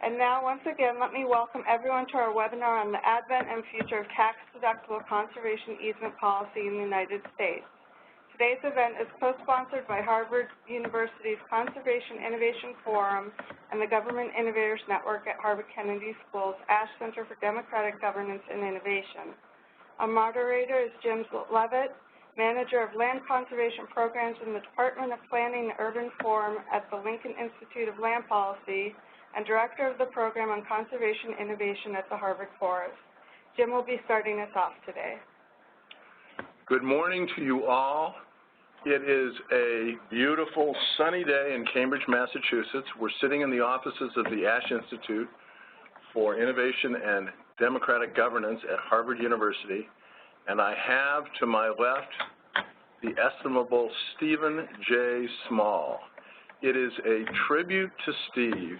And now, once again, let me welcome everyone to our webinar on the advent and future of tax-deductible conservation easement policy in the United States. Today's event is co-sponsored by Harvard University's Conservation Innovation Forum and the Government Innovators Network at Harvard Kennedy School's Ash Center for Democratic Governance and Innovation. Our moderator is Jim Levitt, Manager of Land Conservation Programs in the Department of Planning and Urban Forum at the Lincoln Institute of Land Policy, and Director of the Program on Conservation Innovation at the Harvard Forest. Jim will be starting us off today. Good morning to you all. It is a beautiful sunny day in Cambridge, Massachusetts. We're sitting in the offices of the Ash Institute for Innovation and Democratic Governance at Harvard University, and I have to my left the estimable Stephen J. Small. It is a tribute to Steve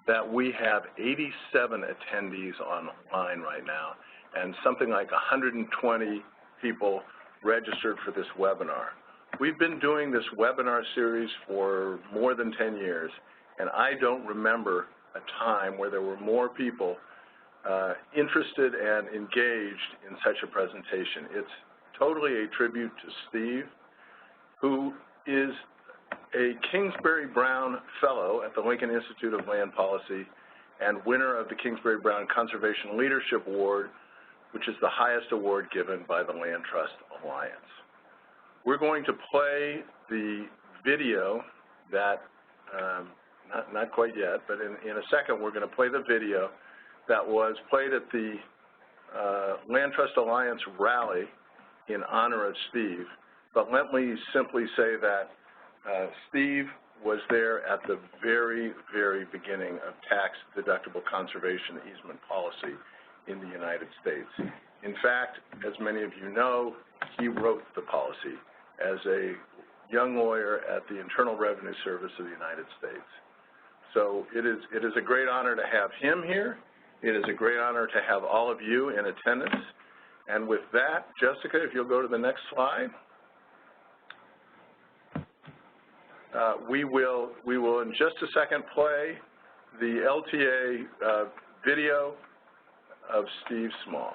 that we have 87 attendees online right now and something like 120 people registered for this webinar. We've been doing this webinar series for more than 10 years, and I don't remember a time where there were more people interested and engaged in such a presentation. It's totally a tribute to Steve, who is a Kingsbury-Brown Fellow at the Lincoln Institute of Land Policy and winner of the Kingsbury-Brown Conservation Leadership Award, which is the highest award given by the Land Trust Alliance. We're going to play the video that, not quite yet, but in a second we're going to play the video that was played at the Land Trust Alliance rally in honor of Steve. But let me simply say that Steve was there at the very, very beginning of tax-deductible conservation easement policy in the United States. In fact, as many of you know, he wrote the policy as a young lawyer at the Internal Revenue Service of the United States. So it is a great honor to have him here. It is a great honor to have all of you in attendance. And with that, Jessica, if you'll go to the next slide. We will in just a second play the LTA video of Steve Small.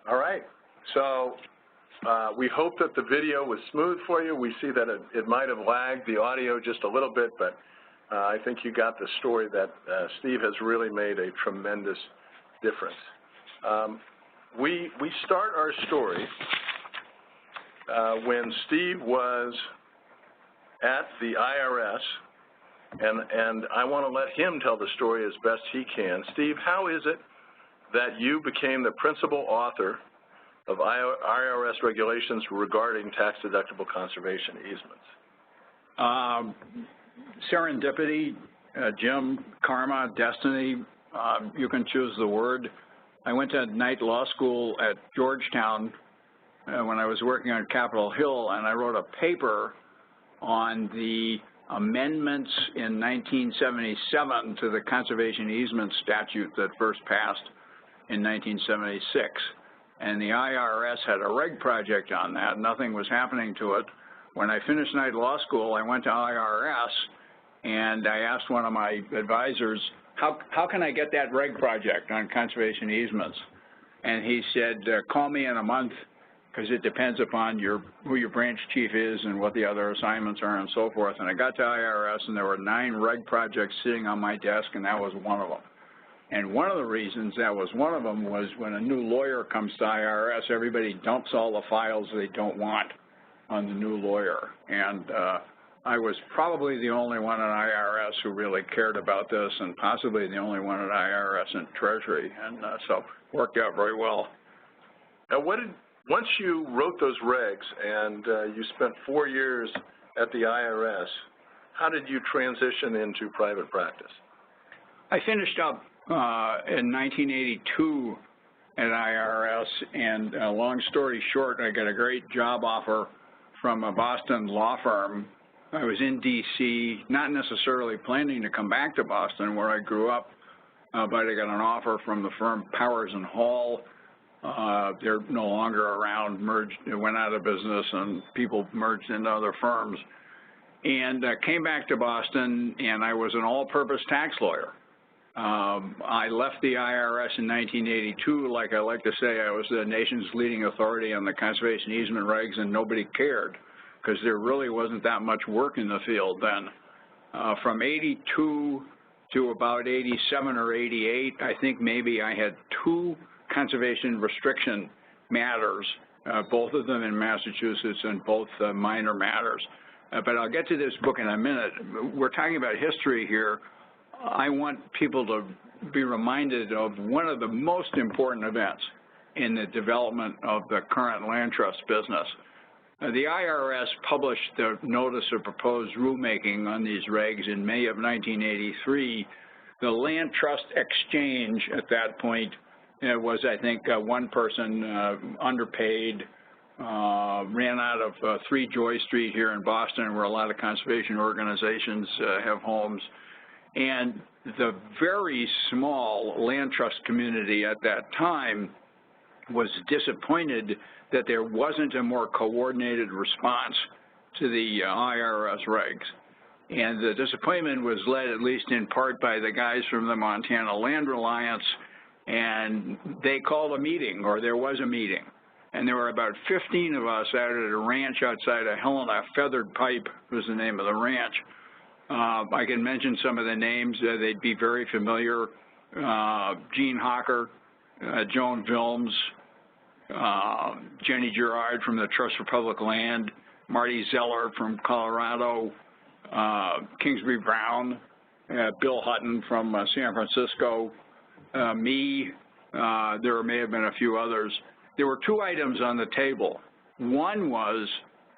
All right. So we hope that the video was smooth for you. We see that it might have lagged the audio just a little bit, but I think you got the story that Steve has really made a tremendous difference. We start our story when Steve was at the IRS, and I want to let him tell the story as best he can. Steve, how is it that you became the principal author of IRS regulations regarding tax-deductible conservation easements? Serendipity, Jim, karma, destiny, you can choose the word. I went to night law school at Georgetown when I was working on Capitol Hill, and I wrote a paper on the amendments in 1977 to the conservation easement statute that first passed in 1976. And the IRS had a reg project on that. Nothing was happening to it. When I finished night law school, I went to IRS, and I asked one of my advisors, how can I get that reg project on conservation easements? And he said, call me in a month, because it depends upon who your branch chief is and what the other assignments are and so forth. And I got to IRS, and there were 9 reg projects sitting on my desk, and that was one of them. And one of the reasons that was one of them was when a new lawyer comes to IRS, everybody dumps all the files they don't want on the new lawyer. And I was probably the only one at IRS who really cared about this, and possibly the only one at IRS and Treasury, and so it worked out very well. Now, once you wrote those regs and you spent 4 years at the IRS, how did you transition into private practice? I finished up in 1982 at IRS, and long story short, I got a great job offer from a Boston law firm. I was in D.C., not necessarily planning to come back to Boston, where I grew up, but I got an offer from the firm Powers and Hall. They're no longer around, went out of business, and people merged into other firms. And came back to Boston, and I was an all-purpose tax lawyer. I left the IRS in 1982. Like I like to say, I was the nation's leading authority on the conservation easement regs, and nobody cared, because there really wasn't that much work in the field then. From 82 to about 87 or 88, I think maybe I had 2 conservation restriction matters, both of them in Massachusetts, and both minor matters. But I'll get to this book in a minute. We're talking about history here. I want people to be reminded of one of the most important events in the development of the current land trust business. The IRS published the notice of proposed rulemaking on these regs in May of 1983. The land trust exchange at that point was, I think, one person underpaid, ran out of 3 Joy Street here in Boston, where a lot of conservation organizations have homes. And the very small land trust community at that time was disappointed that there wasn't a more coordinated response to the IRS regs. And the disappointment was led, at least in part, by the guys from the Montana Land Reliance, and they called a meeting, or there was a meeting. And there were about 15 of us out at a ranch outside of Helena. Feathered Pipe was the name of the ranch. I can mention some of the names. They'd be very familiar. Gene Hocker, Joan Vilms, Jenny Gerard from the Trust for Public Land, Marty Zeller from Colorado, Kingsbury Brown, Bill Hutton from San Francisco, me. There may have been a few others. There were 2 items on the table. One was,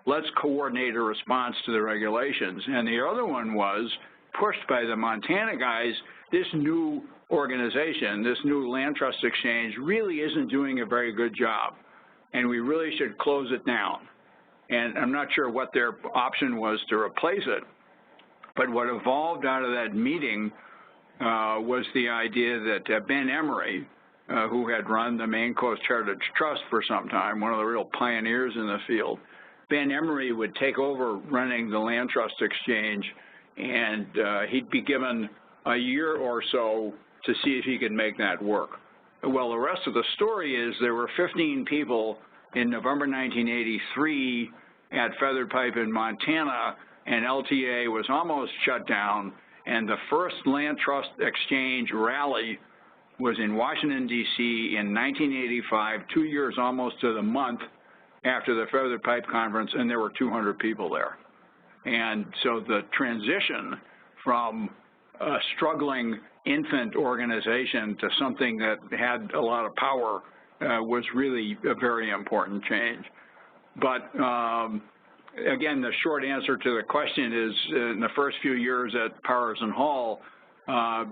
let's coordinate a response to the regulations. And the other one was, pushed by the Montana guys, this new organization, this new land trust exchange really isn't doing a very good job, and we really should close it down. And I'm not sure what their option was to replace it, but what evolved out of that meeting was the idea that Ben Emery, who had run the Maine Coast Heritage Trust for some time, one of the real pioneers in the field, Ben Emery would take over running the Land Trust Exchange, and he'd be given a year or so to see if he could make that work. Well, the rest of the story is there were 15 people in November 1983 at Feathered Pipe in Montana, and LTA was almost shut down, and the first land trust exchange rally was in Washington, D.C. in 1985, 2 years almost to the month after the Feathered Pipe Conference, and there were 200 people there. And so the transition from a struggling infant organization to something that had a lot of power was really a very important change. But again, the short answer to the question is in the first few years at Powers and Hall,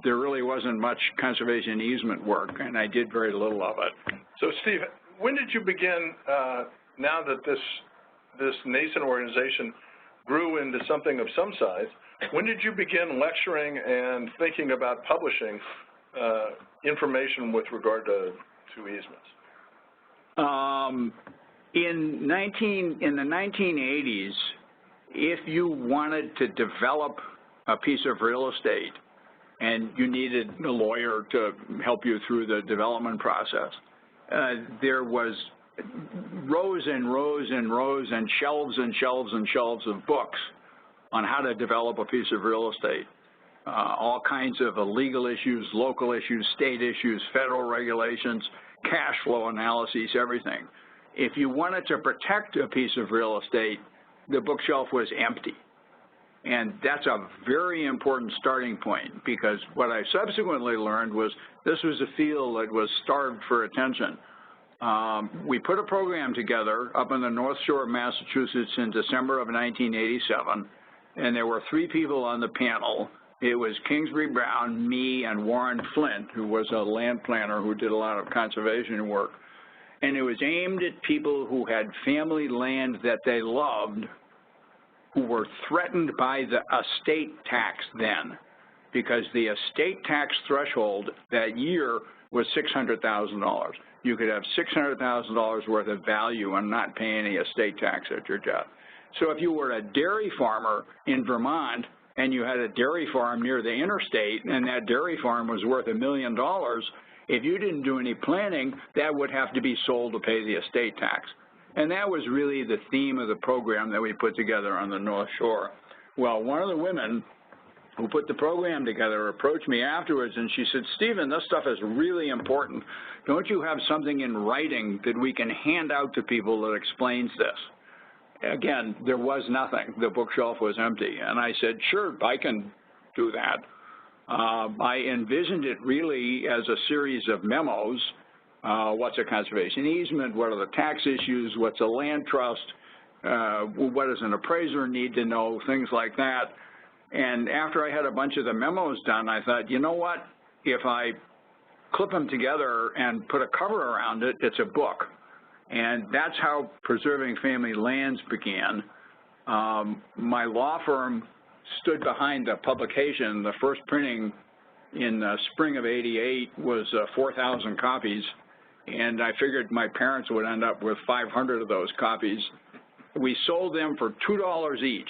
there really wasn't much conservation easement work, and I did very little of it. So, Steve, when did you begin, now that this nascent organization grew into something of some size, when did you begin lecturing and thinking about publishing information with regard to easements? In the 1980s, if you wanted to develop a piece of real estate and you needed a lawyer to help you through the development process, there was rows and rows and rows and shelves and shelves and shelves of books on how to develop a piece of real estate. All kinds of legal issues, local issues, state issues, federal regulations, cash flow analyses, everything. If you wanted to protect a piece of real estate, the bookshelf was empty. And that's a very important starting point, because what I subsequently learned was this was a field that was starved for attention. We put a program together up on the North Shore of Massachusetts in December of 1987, and there were 3 people on the panel. It was Kingsbury Brown, me, and Warren Flint, who was a land planner who did a lot of conservation work. And it was aimed at people who had family land that they loved, who were threatened by the estate tax then, because the estate tax threshold that year was $600,000. You could have $600,000 worth of value and not pay any estate tax at your death. So if you were a dairy farmer in Vermont and you had a dairy farm near the interstate and that dairy farm was worth $1 million, if you didn't do any planning, that would have to be sold to pay the estate tax. And that was really the theme of the program that we put together on the North Shore. Well, one of the women who put the program together approached me afterwards, and she said, Stephen, this stuff is really important. Don't you have something in writing that we can hand out to people that explains this? Again, there was nothing. The bookshelf was empty. And I said, sure, I can do that. I envisioned it really as a series of memos. What's a conservation easement? What are the tax issues? What's a land trust? What does an appraiser need to know? Things like that. And after I had a bunch of the memos done, I thought, you know what? If I clip them together and put a cover around it, it's a book. And that's how Preserving Family Lands began. My law firm stood behind the publication. The first printing in the spring of '88 was 4,000 copies, and I figured my parents would end up with 500 of those copies. We sold them for $2 each,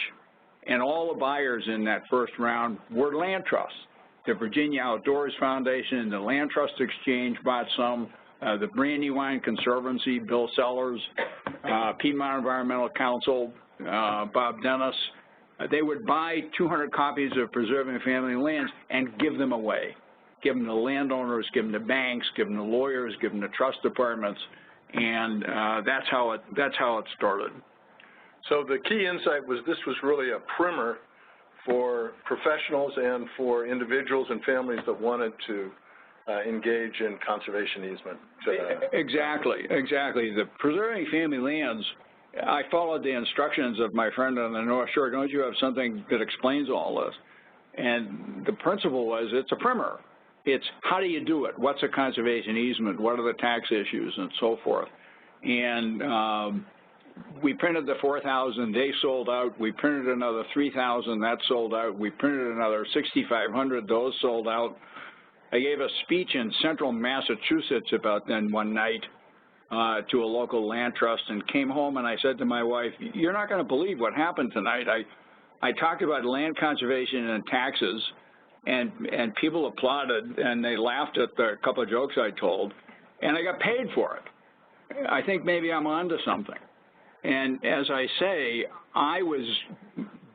and all the buyers in that first round were land trusts. The Virginia Outdoors Foundation and the Land Trust Exchange bought some, the Brandywine Conservancy, Bill Sellers, Piedmont Environmental Council, Bob Dennis. They would buy 200 copies of Preserving Family Lands and give them away. Give them to landowners, give them to banks, give them to lawyers, give them to trust departments, and that's how it started. So the key insight was this was really a primer for professionals and for individuals and families that wanted to engage in conservation easement. Exactly. The Preserving Family Lands, I followed the instructions of my friend on the North Shore. Don't you have something that explains all this? And the principle was it's a primer. It's how do you do it? What's a conservation easement? What are the tax issues and so forth? And we printed the 4,000. They sold out. We printed another 3,000. That sold out. We printed another 6,500. Those sold out. I gave a speech in central Massachusetts about then one night to a local land trust and came home and I said to my wife, you're not going to believe what happened tonight. I talked about land conservation and taxes and people applauded and they laughed at the couple of jokes I told. and I got paid for it. I think maybe I'm onto something. And as I say, I was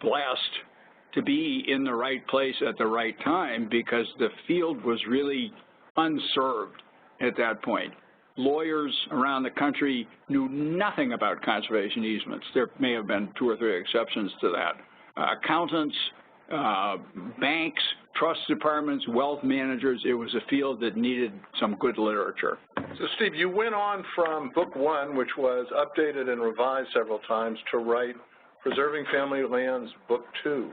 blessed to be in the right place at the right time because the field was really unserved at that point. Lawyers around the country knew nothing about conservation easements. There may have been 2 or 3 exceptions to that. Accountants, banks, trust departments, wealth managers, it was a field that needed some good literature. So, Steve, you went on from book 1, which was updated and revised several times, to write Preserving Family Lands, book 2.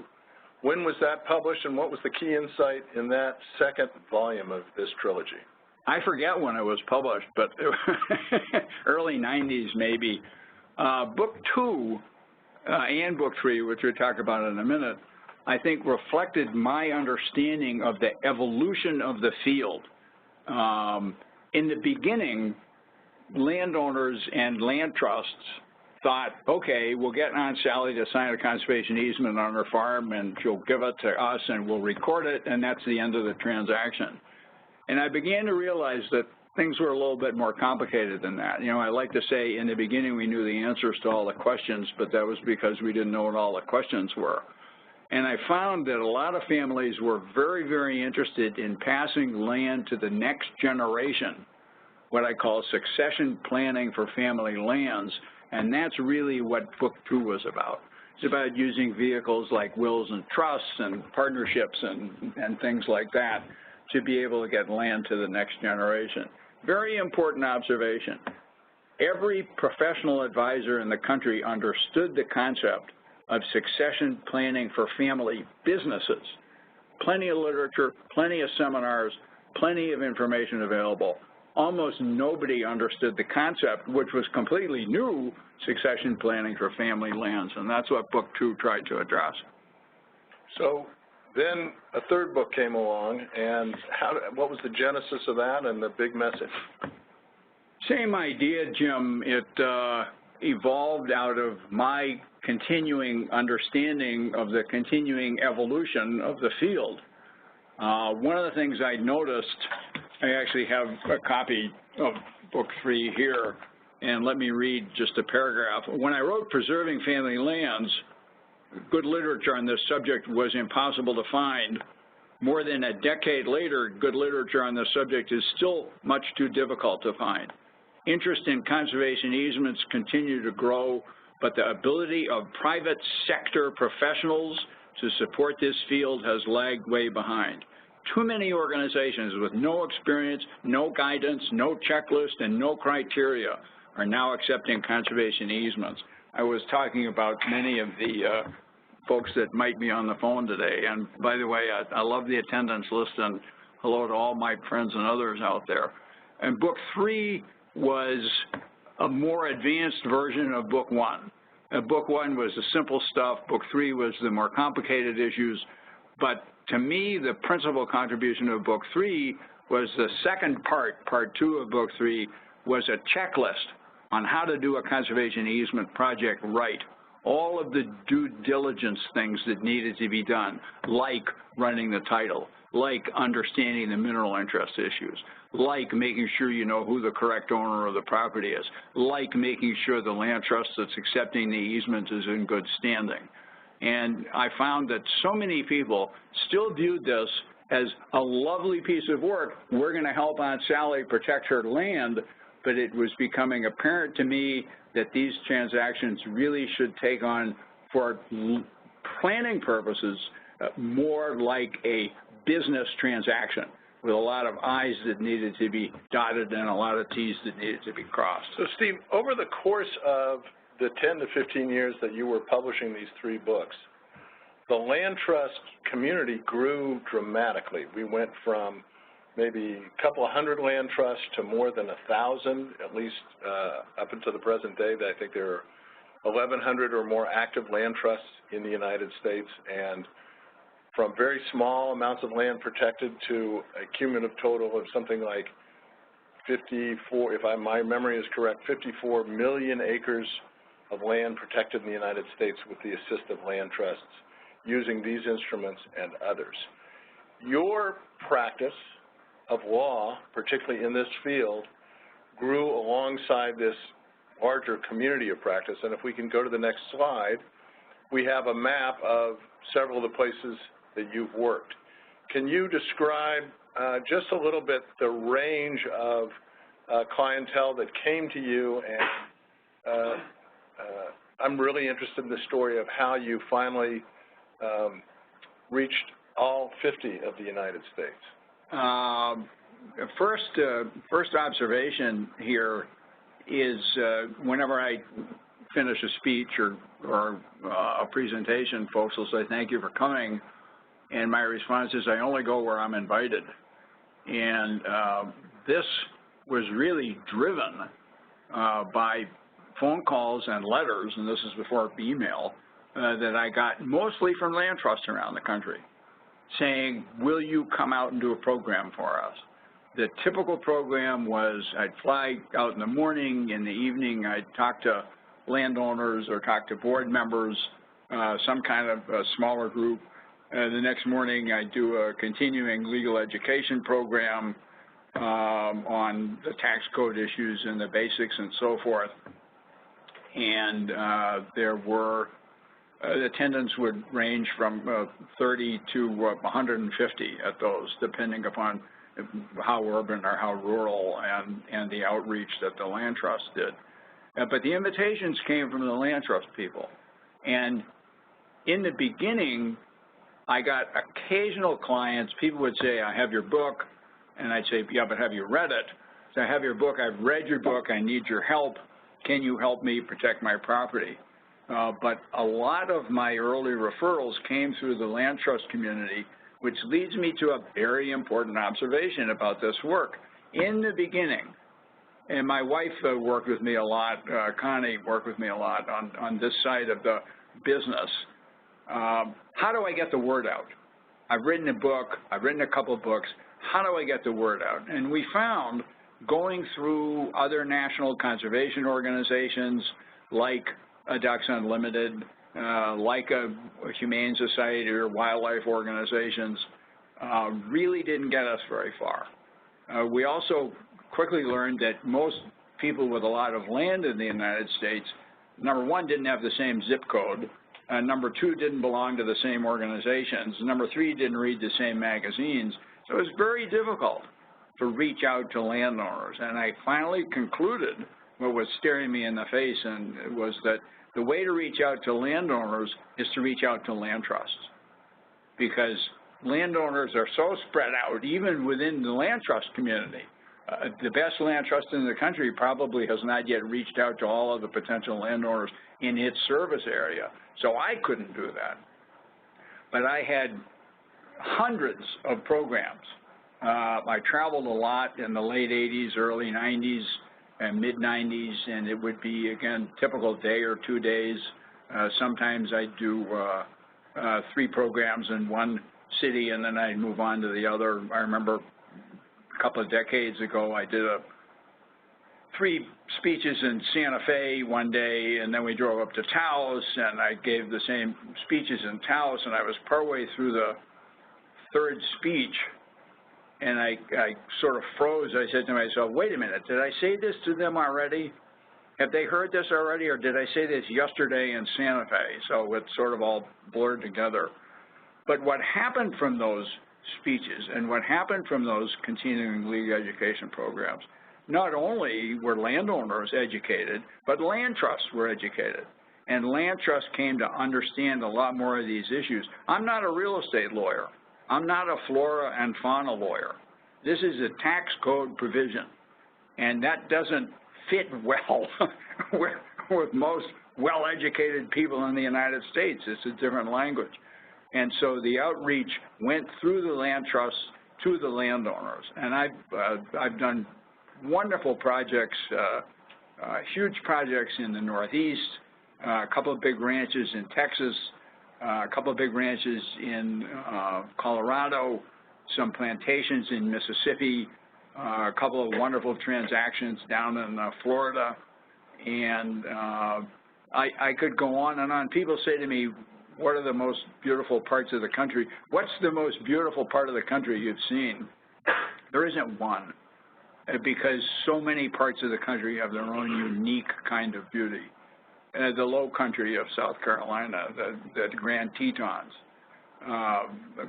When was that published, and what was the key insight in that second volume of this trilogy? I forget when it was published, but early 90s maybe. Book 2 and book 3, which we'll talk about in a minute, I think reflected my understanding of the evolution of the field. In the beginning, landowners and land trusts thought, okay, we'll get Aunt Sally to sign a conservation easement on her farm, and she'll give it to us, and we'll record it, and that's the end of the transaction. And I began to realize that things were a little bit more complicated than that. You know, I like to say in the beginning we knew the answers to all the questions, but that was because we didn't know what all the questions were. And I found that a lot of families were very, very interested in passing land to the next generation, what I call succession planning for family lands, and that's really what book 2 was about. It's about using vehicles like wills and trusts and partnerships and things like that to be able to get land to the next generation. Very important observation. Every professional advisor in the country understood the concept of succession planning for family businesses. Plenty of literature, plenty of seminars, plenty of information available. Almost nobody understood the concept, which was completely new, succession planning for family lands, and that's what book 2 tried to address. So then a third book came along, and what was the genesis of that and the big message? Same idea, Jim. It evolved out of my continuing understanding of the continuing evolution of the field. One of the things I noticed, I actually have a copy of book 3 here, and let me read just a paragraph. When I wrote Preserving Family Lands, good literature on this subject was impossible to find. More than a decade later, good literature on this subject is still much too difficult to find. Interest in conservation easements continue to grow, but the ability of private sector professionals to support this field has lagged way behind. Too many organizations with no experience, no guidance, no checklist, and no criteria are now accepting conservation easements. I was talking about many of the folks that might be on the phone today. And by the way, I love the attendance list, and hello to all my friends and others out there. And book 3 was a more advanced version of book 1. Book 1 was the simple stuff. Book 3 was the more complicated issues. But to me, the principal contribution of book 3 was the second part, part 2 of book 3, was a checklist on how to do a conservation easement project right. All of the due diligence things that needed to be done, like running the title, like understanding the mineral interest issues, like making sure you know who the correct owner of the property is, like making sure the land trust that's accepting the easement is in good standing. And I found that so many people still viewed this as a lovely piece of work. We're going to help Aunt Sally protect her land, but it was becoming apparent to me that these transactions really should take on, for planning purposes, more like a business transaction with a lot of I's that needed to be dotted and a lot of T's that needed to be crossed. So, Steve, over the course of the 10 to 15 years that you were publishing these 3 books, the land trust community grew dramatically. We went from maybe a couple of hundred land trusts to more than 1,000, at least up until the present day. I think there are 1,100 or more active land trusts in the United States, and from very small amounts of land protected to a cumulative total of something like 54, if my memory is correct, 54 million acres of land protected in the United States with the assist of land trusts using these instruments and others. Your practice of law, particularly in this field, grew alongside this larger community of practice. And if we can go to the next slide, we have a map of several of the places that you've worked. Can you describe just a little bit the range of clientele that came to you? And I'm really interested in the story of how you finally reached all 50 of the United States. First observation here is whenever I finish a speech or a presentation, folks will say, thank you for coming. And my response is, I only go where I'm invited. And this was really driven by phone calls and letters, and this is before email, that I got mostly from land trusts around the country saying, will you come out and do a program for us? The typical program was I'd fly out in the morning, in the evening I'd talk to landowners or talk to board members, some kind of a smaller group. The next morning I'd do a continuing legal education program on the tax code issues and the basics and so forth. And there were, attendance would range from 30 to 150 at those, depending upon how urban or how rural and the outreach that the land trust did. But the invitations came from the land trust people. And in the beginning, I got occasional clients. People would say, I have your book. And I'd say, yeah, but have you read it? So I have your book. I've read your book. I need your help. Can you help me protect my property? But a lot of my early referrals came through the land trust community, which leads me to a very important observation about this work. In the beginning, and my wife worked with me a lot, Connie worked with me a lot on this side of the business. How do I get the word out? I've written a book, I've written a couple of books. How do I get the word out? And we found, going through other national conservation organizations like Ducks Unlimited, like a Humane Society or wildlife organizations, really didn't get us very far. We also quickly learned that most people with a lot of land in the United States, number one, didn't have the same zip code. Number two, didn't belong to the same organizations. Number three, didn't read the same magazines. So it was very difficult to reach out to landowners. And I finally concluded what was staring me in the face, and it was that the way to reach out to landowners is to reach out to land trusts, because landowners are so spread out, even within the land trust community. The best land trust in the country probably has not yet reached out to all of the potential landowners in its service area. So I couldn't do that. But I had hundreds of programs. I traveled a lot in the late 80s, early 90s, and mid-90s, and it would be, again, typical day or 2 days. Sometimes I'd do 3 programs in one city, and then I'd move on to the other. I remember a couple of decades ago, I did 3 speeches in Santa Fe one day, and then we drove up to Taos, and I gave the same speeches in Taos, and I was partway through the 3rd speech, and I sort of froze. I said to myself, wait a minute, did I say this to them already? Have they heard this already, or did I say this yesterday in Santa Fe? So it's sort of all blurred together. But what happened from those speeches and what happened from those continuing legal education programs, not only were landowners educated, but land trusts were educated. And land trusts came to understand a lot more of these issues. I'm not a real estate lawyer. I'm not a flora and fauna lawyer. This is a tax code provision, and that doesn't fit well with most well-educated people in the United States. It's a different language. And so the outreach went through the land trusts to the landowners. And I've done wonderful projects, huge projects in the Northeast, a couple of big ranches in Texas, a couple of big ranches in Colorado, some plantations in Mississippi, a couple of wonderful transactions down in Florida. And I could go on and on. People say to me, what are the most beautiful parts of the country? What's the most beautiful part of the country you've seen? There isn't one. because so many parts of the country have their own unique kind of beauty. The low country of South Carolina, the Grand Tetons,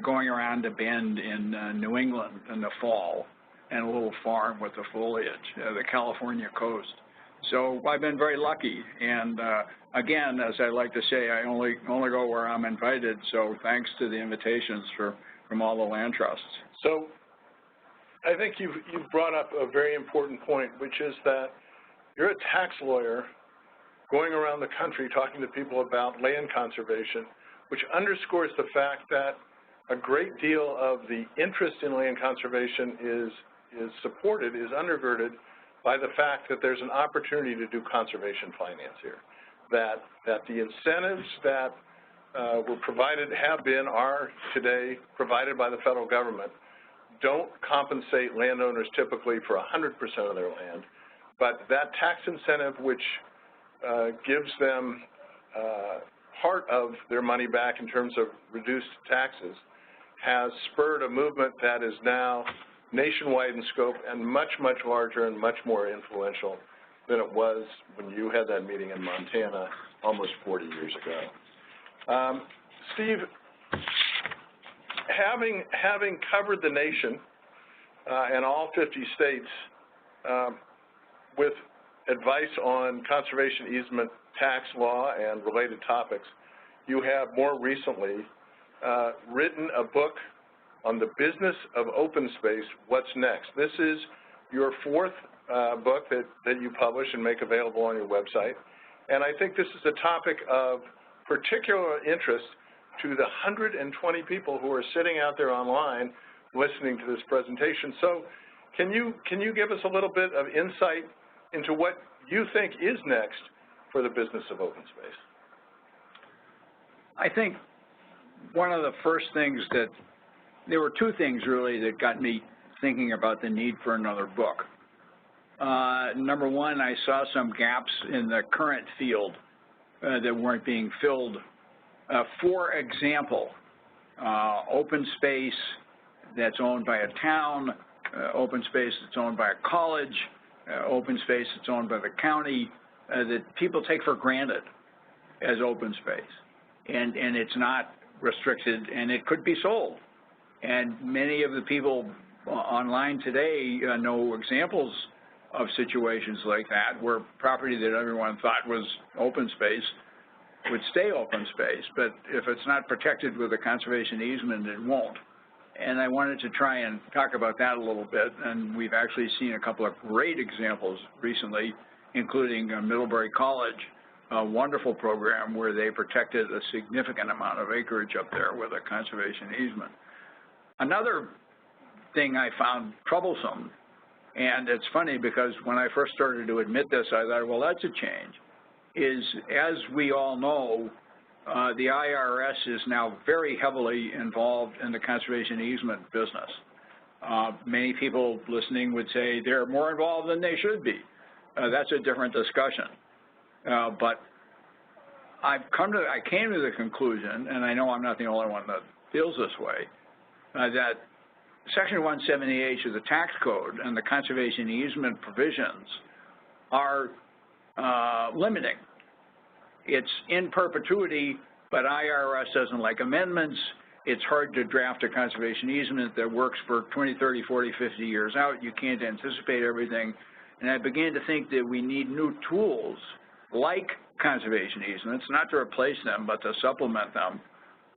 going around a bend in New England in the fall, and a little farm with the foliage, the California coast. So I've been very lucky, and again, as I like to say, I only go where I'm invited, so thanks to the invitations from all the land trusts. So I think you've brought up a very important point, which is that you're a tax lawyer going around the country talking to people about land conservation, which underscores the fact that a great deal of the interest in land conservation is supported, is undergirded by the fact that there's an opportunity to do conservation finance here, that the incentives that were provided, are today provided by the federal government, don't compensate landowners typically for 100% of their land, but that tax incentive which gives them part of their money back in terms of reduced taxes has spurred a movement that is now nationwide in scope and much, much larger and much more influential than it was when you had that meeting in Montana almost 40 years ago. Steve, having covered the nation and all 50 states with advice on conservation easement, tax law, and related topics, you have more recently written a book on the business of open space, What's Next. This is your fourth book that you publish and make available on your website. And I think this is a topic of particular interest to the 120 people who are sitting out there online listening to this presentation. So can you give us a little bit of insight into what you think is next for the business of open space? I think one of the first things there were two things really that got me thinking about the need for another book. Number one, I saw some gaps in the current field that weren't being filled. For example, open space that's owned by a town, open space that's owned by a college, open space that's owned by the county, that people take for granted as open space. And it's not restricted, and it could be sold. And many of the people online today know examples of situations like that where property that everyone thought was open space would stay open space, but if it's not protected with a conservation easement, it won't. And I wanted to try and talk about that a little bit, and we've actually seen a couple of great examples recently, including Middlebury College, a wonderful program where they protected a significant amount of acreage up there with a conservation easement. Another thing I found troublesome, and it's funny because when I first started to admit this, I thought, well, that's a change, is as we all know, the IRS is now very heavily involved in the conservation easement business. Many people listening would say they're more involved than they should be. That's a different discussion. But I came to the conclusion, and I know I'm not the only one that feels this way, that Section 170H of the tax code and the conservation easement provisions are limiting. It's in perpetuity, but IRS doesn't like amendments. It's hard to draft a conservation easement that works for 20, 30, 40, 50 years out. You can't anticipate everything. And I began to think that we need new tools like conservation easements, not to replace them, but to supplement them,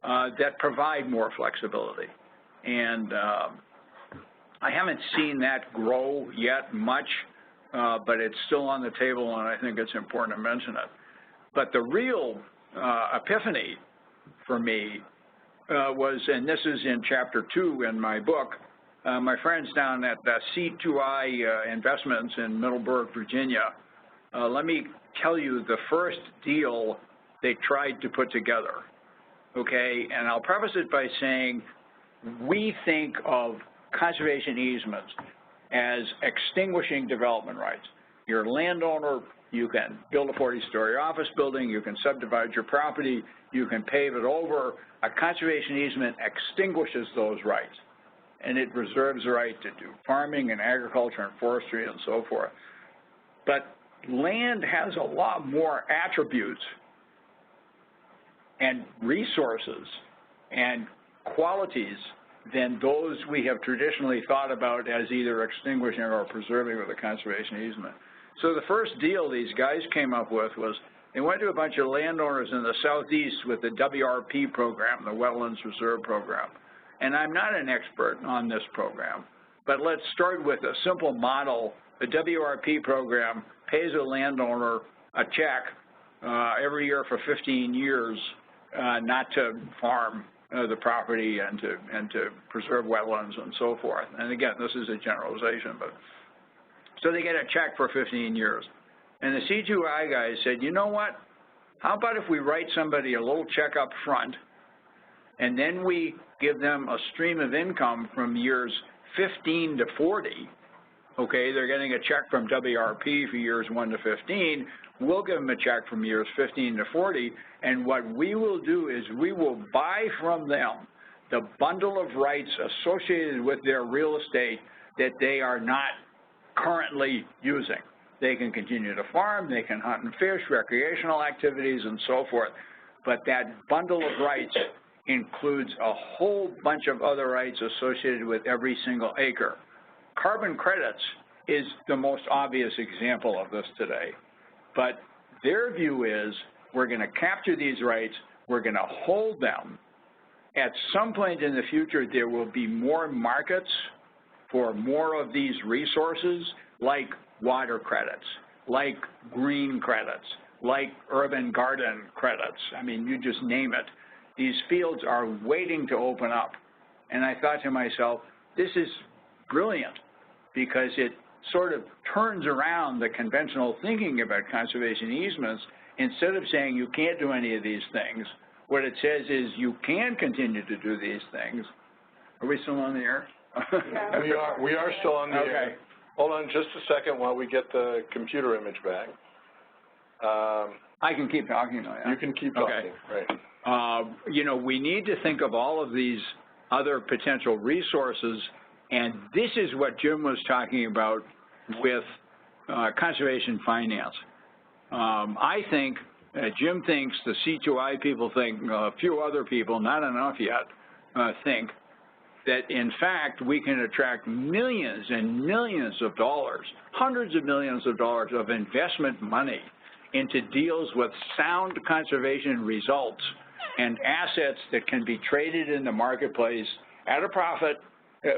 that provide more flexibility. And I haven't seen that grow yet much, but it's still on the table, and I think it's important to mention it. But the real epiphany for me was, and this is in Chapter 2 in my book, my friends down at C2I Investments in Middleburg, Virginia, let me tell you the first deal they tried to put together, okay? And I'll preface it by saying we think of conservation easements as extinguishing development rights. You're a landowner, you can build a 40-story office building, you can subdivide your property, you can pave it over. A conservation easement extinguishes those rights. and it reserves the right to do farming and agriculture and forestry and so forth. But land has a lot more attributes and resources and qualities than those we have traditionally thought about as either extinguishing or preserving with a conservation easement. So the first deal these guys came up with was they went to a bunch of landowners in the southeast with the WRP program, the Wetlands Reserve Program. And I'm not an expert on this program, but let's start with a simple model. The WRP program pays a landowner a check every year for 15 years not to farm the property and to preserve wetlands and so forth. And again, this is a generalization, but so they get a check for 15 years. And the C2I guys said, you know what? How about if we write somebody a little check up front, and then we give them a stream of income from years 15 to 40. Okay, they're getting a check from WRP for years 1 to 15. We'll give them a check from years 15 to 40, and what we will do is we will buy from them the bundle of rights associated with their real estate that they are not currently using. They can continue to farm, they can hunt and fish, recreational activities, and so forth, but that bundle of rights includes a whole bunch of other rights associated with every single acre. Carbon credits is the most obvious example of this today, but their view is we're going to capture these rights, we're going to hold them. At some point in the future, there will be more markets for more of these resources, like water credits, like green credits, like urban garden credits. I mean, you just name it. These fields are waiting to open up. And I thought to myself, this is brilliant because it sort of turns around the conventional thinking about conservation easements. Instead of saying you can't do any of these things, what it says is you can continue to do these things. Are we still on the air? Yeah. We are still on the air. Hold on just a second while we get the computer image back. I can keep talking now. Yeah? You can keep talking, right. You know, we need to think of all of these other potential resources, and this is what Jim was talking about with conservation finance. I think, Jim thinks, the C2I people think, a few other people, not enough yet, think that in fact we can attract millions and millions of dollars, hundreds of millions of dollars of investment money into deals with sound conservation results and assets that can be traded in the marketplace at a profit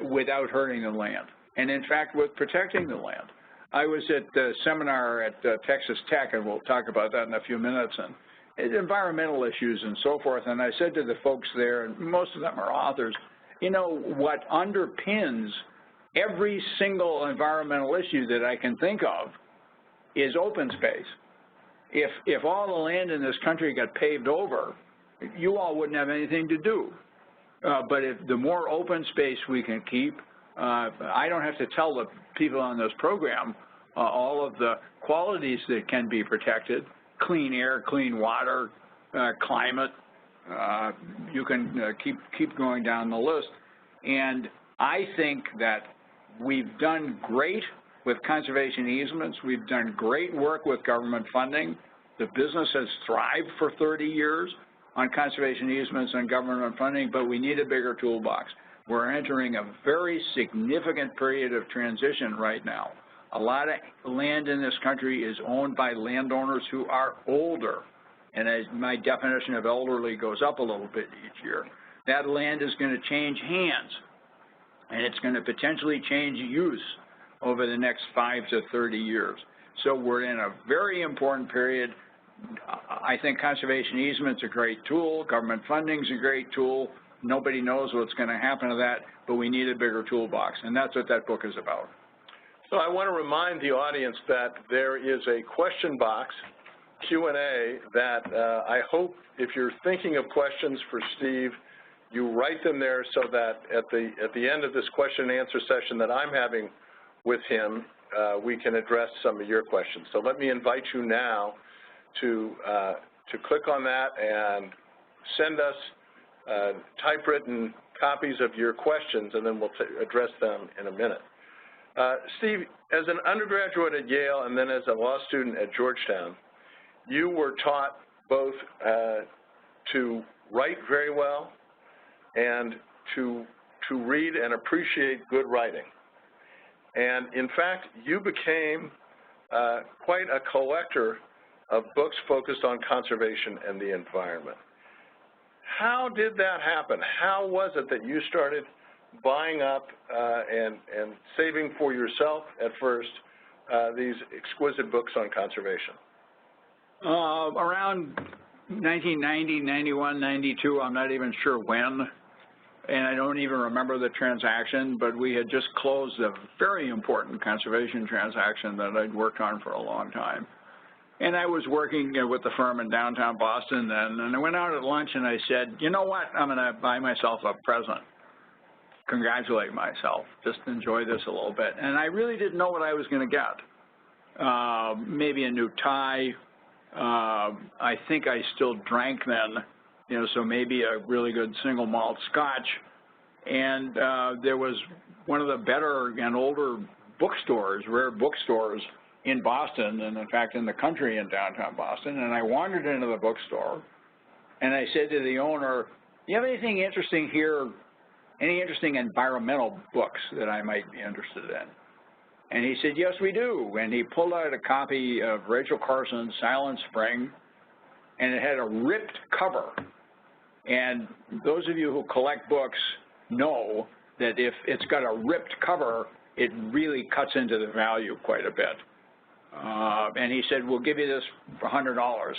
without hurting the land, and in fact with protecting the land. I was at the seminar at Texas Tech, and we'll talk about that in a few minutes, and environmental issues and so forth, and I said to the folks there, and most of them are authors, you know, what underpins every single environmental issue that I can think of is open space. If all the land in this country got paved over, you all wouldn't have anything to do. But if the more open space we can keep, I don't have to tell the people on this program all of the qualities that can be protected: clean air, clean water, climate. You can keep going down the list. And I think that we've done great with conservation easements. We've done great work with government funding. The business has thrived for 30 years on conservation easements and government funding, but we need a bigger toolbox. We're entering a very significant period of transition right now. A lot of land in this country is owned by landowners who are older, and as my definition of elderly goes up a little bit each year. That land is going to change hands, and it's going to potentially change use over the next 5 to 30 years. So we're in a very important period. I think conservation easement's a great tool. Government funding's a great tool. Nobody knows what's going to happen to that, but we need a bigger toolbox, and that's what that book is about. So I want to remind the audience that there is a question box, Q&A, that I hope if you're thinking of questions for Steve, you write them there so that at the end of this question and answer session that I'm having with him, we can address some of your questions. So let me invite you now to click on that and send us typewritten copies of your questions, and then we'll address them in a minute. Steve, as an undergraduate at Yale and then as a law student at Georgetown, you were taught both to write very well and to read and appreciate good writing. And in fact, you became quite a collector of books focused on conservation and the environment. How did that happen? How was it that you started buying up and saving for yourself at first these exquisite books on conservation? Around 1990, 91, 92, I'm not even sure when, and I don't even remember the transaction, but we had just closed a very important conservation transaction that I'd worked on for a long time. And I was working with the firm in downtown Boston then, and I went out at lunch and I said, you know what, I'm going to buy myself a present, congratulate myself, just enjoy this a little bit. And I really didn't know what I was going to get. Maybe a new tie. I think I still drank then, you know, so maybe a really good single malt scotch. And there was one of the better and older bookstores, rare bookstores in Boston, and in fact in the country in downtown Boston. And I wandered into the bookstore and I said to the owner, do you have anything interesting here, any interesting environmental books that I might be interested in? And he said, yes, we do. And he pulled out a copy of Rachel Carson's Silent Spring, and it had a ripped cover. And those of you who collect books know that if it's got a ripped cover, it really cuts into the value quite a bit. And he said, we'll give you this for $100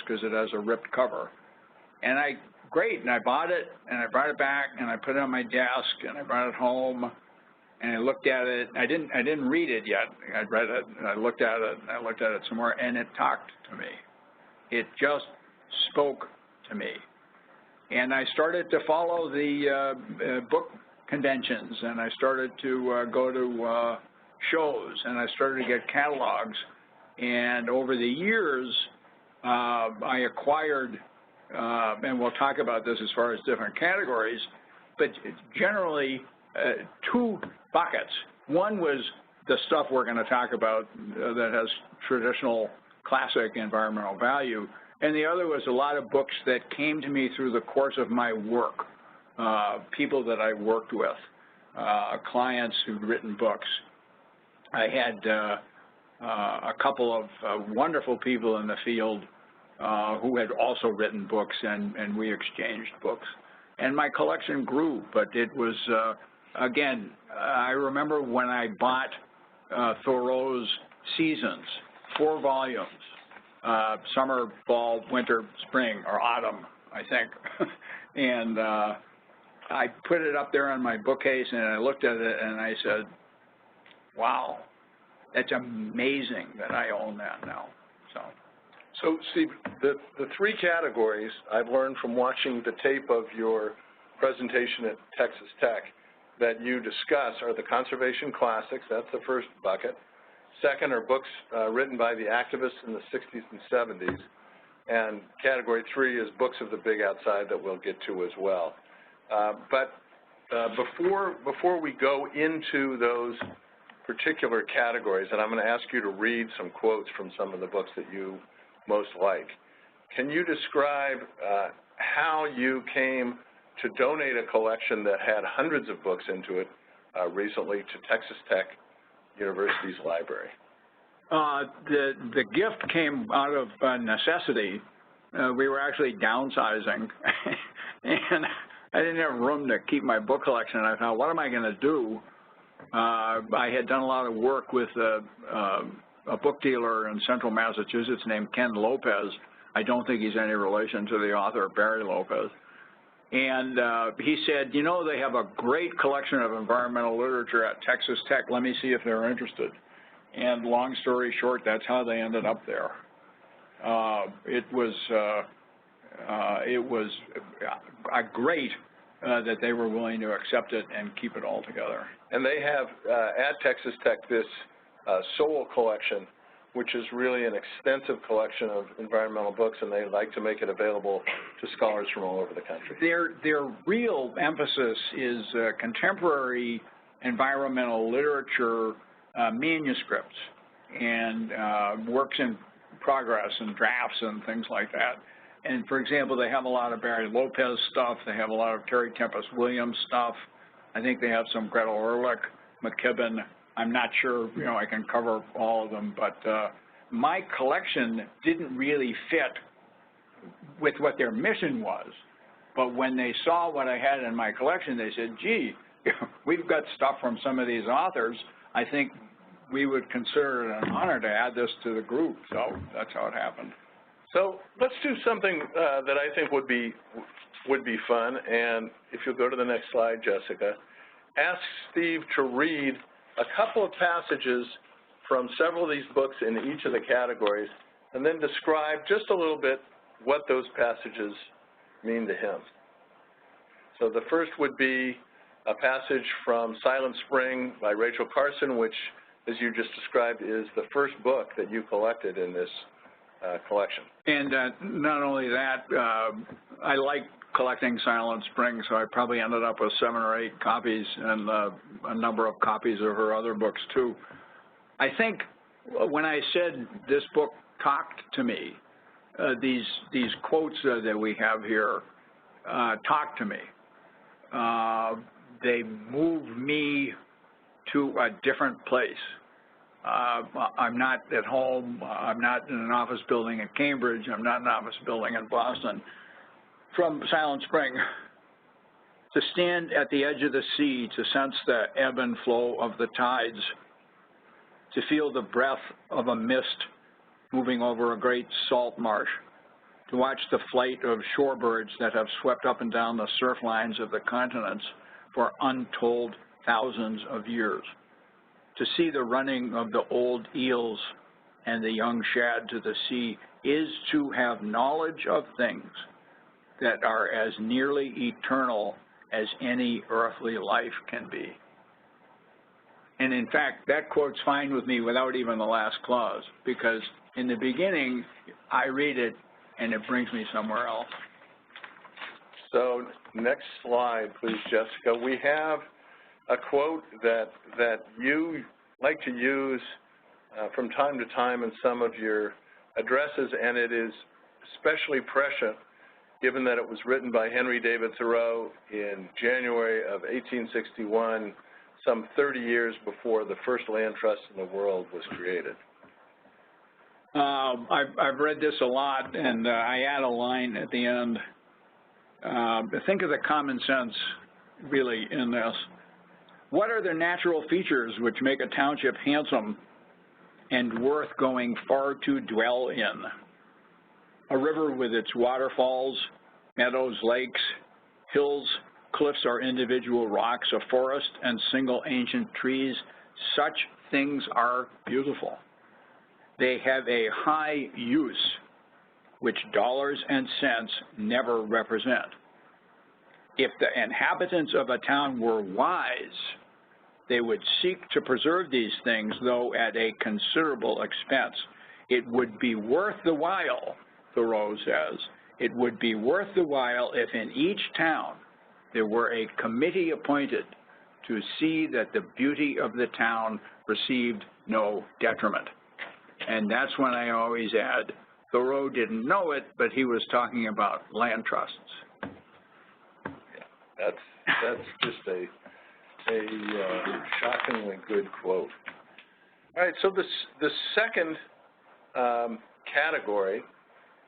because it has a ripped cover. And great, and I bought it, and I brought it back, and I put it on my desk, and I brought it home, and I looked at it. I didn't read it yet. I read it, and I looked at it, and I looked at it some more, and it talked to me. It just spoke to me. And I started to follow the book conventions, and I started to go to shows, and I started to get catalogs. And over the years, I acquired, and we'll talk about this as far as different categories, but generally two buckets. One was the stuff we're going to talk about that has traditional classic environmental value, and the other was a lot of books that came to me through the course of my work, people that I worked with, clients who'd written books. I had a couple of wonderful people in the field who had also written books, and we exchanged books. And my collection grew, but it was, again, I remember when I bought Thoreau's Seasons, 4 volumes, summer, fall, winter, spring, or autumn, I think. And I put it up there on my bookcase, and I looked at it, and I said, wow, that's amazing that I own that now. So Steve, the 3 categories I've learned from watching the tape of your presentation at Texas Tech that you discuss are the conservation classics, that's the first bucket. Second are books written by the activists in the 60s and 70s. And category 3 is books of the big outside that we'll get to as well. But before we go into those particular categories, and I'm going to ask you to read some quotes from some of the books that you most like. Can you describe how you came to donate a collection that had hundreds of books into it recently to Texas Tech University's library? The gift came out of necessity. We were actually downsizing, and I didn't have room to keep my book collection. I thought, what am I going to do? I had done a lot of work with a book dealer in central Massachusetts named Ken Lopez. I don't think he's any relation to the author, Barry Lopez. And he said, you know, they have a great collection of environmental literature at Texas Tech. Let me see if they're interested. And long story short, that's how they ended up there. It was great that they were willing to accept it and keep it all together. And they have, at Texas Tech, this Soul collection which is really an extensive collection of environmental books, and they like to make it available to scholars from all over the country. Their real emphasis is contemporary environmental literature manuscripts and works in progress and drafts and things like that. And for example, they have a lot of Barry Lopez stuff. They have a lot of Terry Tempest Williams stuff. I think they have some Gretel Ehrlich, McKibben. I'm not sure, I can cover all of them, but my collection didn't really fit with what their mission was. But when they saw what I had in my collection, they said, gee, we've got stuff from some of these authors. I think we would consider it an honor to add this to the group. So that's how it happened. So let's do something that I think would be fun. And if you'll go to the next slide, Jessica, ask Steve to read a couple of passages from several of these books in each of the categories, and then describe just a little bit what those passages mean to him. So the first would be a passage from Silent Spring by Rachel Carson, which, as you just described, is the first book that you collected in this collection. And not only that, I like collecting Silent Spring, so I probably ended up with 7 or 8 copies and a number of copies of her other books too. I think when I said this book talked to me, these quotes that we have here talk to me. They move me to a different place. I'm not at home. I'm not in an office building in Cambridge. I'm not in an office building in Boston. From Silent Spring, to stand at the edge of the sea, to sense the ebb and flow of the tides, to feel the breath of a mist moving over a great salt marsh, to watch the flight of shorebirds that have swept up and down the surf lines of the continents for untold thousands of years, to see the running of the old eels and the young shad to the sea, is to have knowledge of things that are as nearly eternal as any earthly life can be. And in fact, that quote's fine with me without even the last clause, because in the beginning, I read it and it brings me somewhere else. So next slide, please, Jessica. We have a quote that you like to use from time to time in some of your addresses, and it is especially prescient given that it was written by Henry David Thoreau in January of 1861, some 30 years before the first land trust in the world was created. I've read this a lot, and I add a line at the end. Think of the common sense, really, in this. What are the natural features which make a township handsome and worth going far to dwell in? A river with its waterfalls, meadows, lakes, hills, cliffs or individual rocks, a forest and single ancient trees, such things are beautiful. They have a high use, which dollars and cents never represent. If the inhabitants of a town were wise, they would seek to preserve these things, though at a considerable expense. It would be worth the while, Thoreau says, it would be worth the while if in each town there were a committee appointed to see that the beauty of the town received no detriment. And that's when I always add, Thoreau didn't know it, but he was talking about land trusts. Yeah, that's just a shockingly good quote. All right, so the second category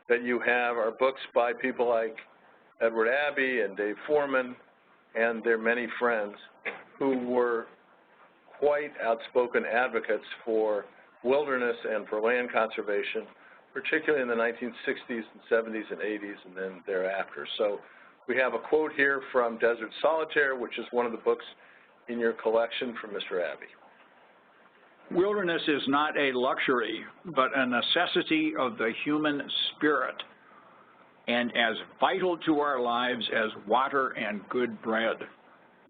that you have are books by people like Edward Abbey and Dave Foreman and their many friends who were quite outspoken advocates for wilderness and for land conservation, particularly in the 1960s and 70s and 80s and then thereafter. So we have a quote here from Desert Solitaire, which is one of the books in your collection from Mr. Abbey. Wilderness is not a luxury, but a necessity of the human spirit, and as vital to our lives as water and good bread.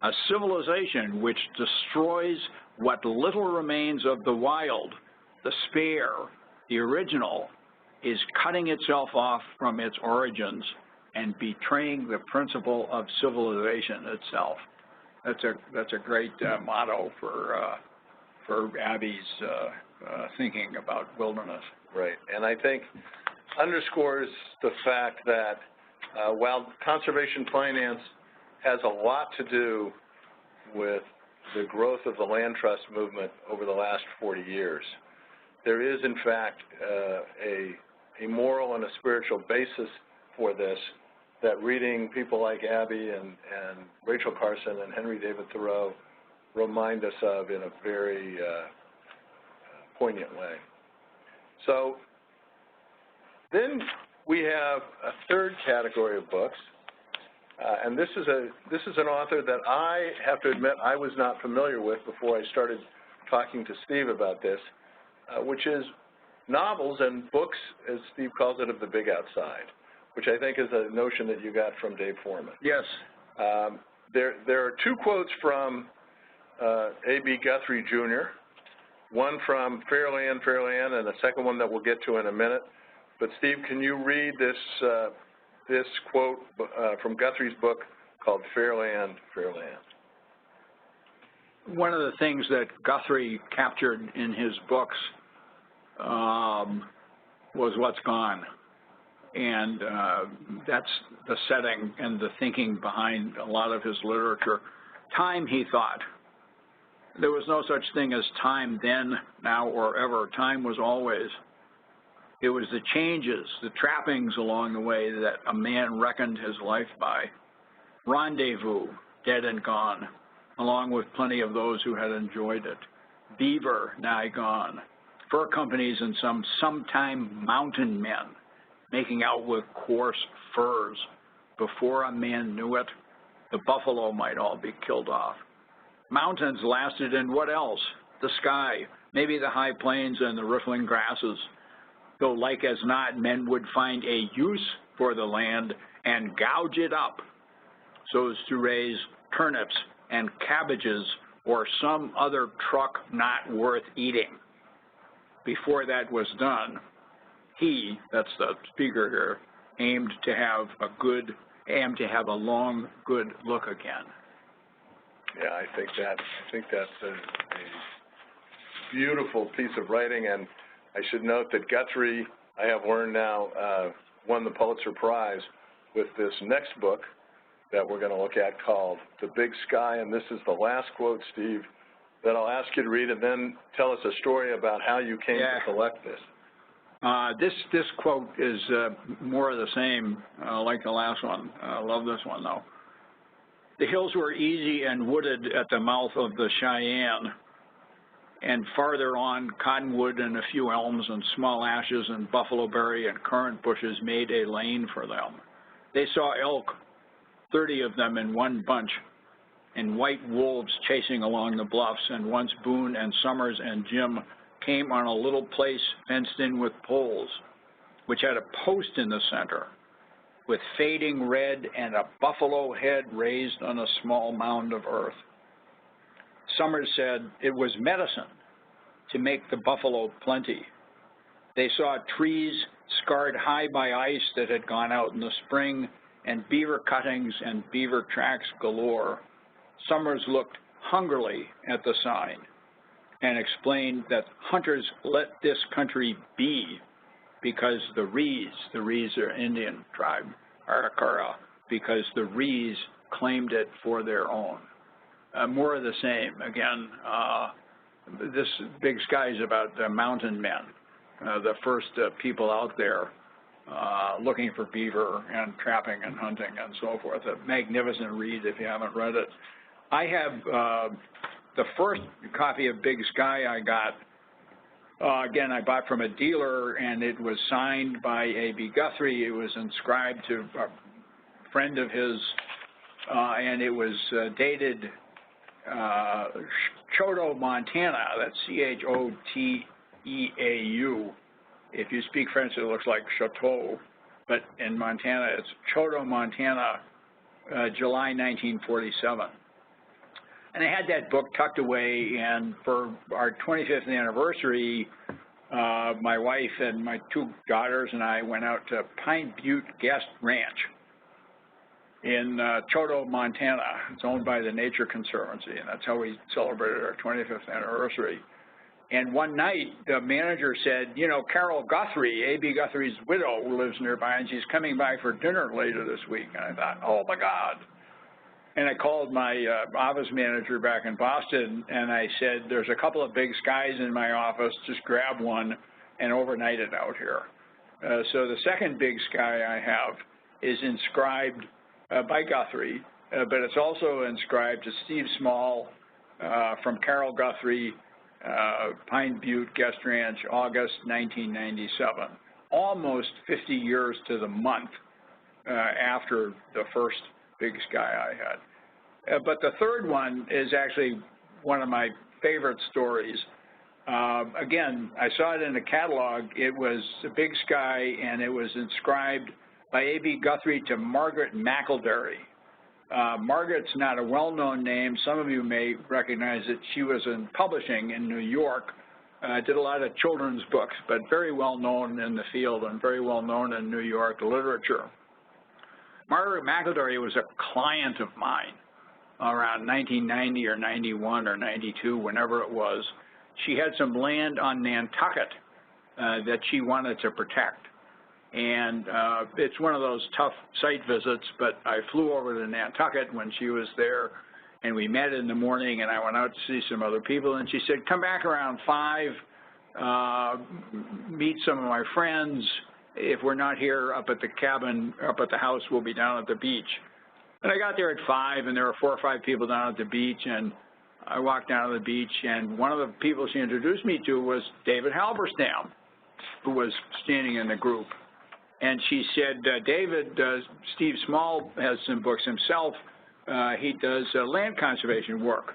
A civilization which destroys what little remains of the wild, the spare, The original is cutting itself off from its origins and betraying the principle of civilization itself. That's a great motto for Abby's thinking about wilderness. Right, and I think underscores the fact that while conservation finance has a lot to do with the growth of the land trust movement over the last 40 years, there is, in fact, a moral and a spiritual basis for this that reading people like Abby and Rachel Carson and Henry David Thoreau remind us of in a very poignant way. So then we have a third category of books, and this is an author that I have to admit I was not familiar with before I started talking to Steve about this, which is novels and books, as Steve calls it, of the big outside, which I think is a notion that you got from Dave Foreman. Yes. There are two quotes from A.B. Guthrie, Jr., one from Fairland, and a second one that we'll get to in a minute. But Steve, can you read this quote from Guthrie's book called Fairland? One of the things that Guthrie captured in his books was what's gone. And that's the setting and the thinking behind a lot of his literature. Time, he thought. There was no such thing as time then, now, or ever. Time was always. It was the changes, the trappings along the way that a man reckoned his life by. Rendezvous, dead and gone, along with plenty of those who had enjoyed it. Beaver, nigh gone. Fur companies and some sometime mountain men making out with coarse furs. Before a man knew it, the buffalo might all be killed off. Mountains lasted, and what else? The sky, maybe the high plains and the riffling grasses. Though like as not, men would find a use for the land and gouge it up so as to raise turnips and cabbages or some other truck not worth eating. Before that was done, he, that's the speaker here, aimed to have a long, good look again. Yeah, I think that's a beautiful piece of writing, and I should note that Guthrie, I have learned now, won the Pulitzer Prize with this next book that we're going to look at called The Big Sky, and this is the last quote, Steve, that I'll ask you to read, and then tell us a story about how you came to select this. This quote is more of the same, like the last one. I love this one, though. The hills were easy and wooded at the mouth of the Cheyenne, and farther on, cottonwood and a few elms and small ashes and buffaloberry and currant bushes made a lane for them. They saw elk, 30 of them in one bunch, and white wolves chasing along the bluffs, and once Boone and Summers and Jim came on a little place fenced in with poles, which had a post in the center, with fading red and a buffalo head raised on a small mound of earth. Summers said it was medicine to make the buffalo plenty. They saw trees scarred high by ice that had gone out in the spring, and beaver cuttings and beaver tracks galore. Summers looked hungrily at the sign and explained that hunters let this country be because the Rees are Indian tribe, Arikara, because the Rees claimed it for their own. More of the same. Again, this Big Sky is about the mountain men, the first people out there looking for beaver and trapping and hunting and so forth. A magnificent read if you haven't read it. I have the first copy of Big Sky I got, again, I bought from a dealer, and it was signed by A.B. Guthrie. It was inscribed to a friend of his, and it was dated Choteau, Montana. That's Choteau. If you speak French, it looks like Chateau, but in Montana, it's Choteau, Montana, July 1947. And I had that book tucked away, and for our 25th anniversary, my wife and my 2 daughters and I went out to Pine Butte Guest Ranch in Choteau, Montana. It's owned by the Nature Conservancy, and that's how we celebrated our 25th anniversary. And one night, the manager said, you know, Carol Guthrie, A.B. Guthrie's widow, who lives nearby, and she's coming by for dinner later this week. And I thought, oh, my God. And I called my office manager back in Boston, and I said, there's a couple of big skies in my office. Just grab one and overnight it out here. So the second big sky I have is inscribed by Guthrie, but it's also inscribed to Steve Small from Carol Guthrie, Pine Butte Guest Ranch, August 1997, almost 50 years to the month after the first big sky I had. But the third one is actually one of my favorite stories. Again, I saw it in the catalog. It was a big sky, and it was inscribed by A.B. Guthrie to Margaret McElderry. Margaret's not a well-known name. Some of you may recognize that she was in publishing in New York, did a lot of children's books, but very well-known in the field and very well-known in New York literature. Margaret McElderry was a client of mine around 1990 or 91 or 92, whenever it was. She had some land on Nantucket that she wanted to protect. And it's one of those tough site visits, but I flew over to Nantucket when she was there, and we met in the morning, and I went out to see some other people, and she said, come back around 5, meet some of my friends. If we're not here up at the cabin, up at the house, we'll be down at the beach. And I got there at 5, and there were 4 or 5 people down at the beach, and I walked down to the beach, and one of the people she introduced me to was David Halberstam, who was standing in the group. And she said, David, Steve Small has some books himself. He does land conservation work.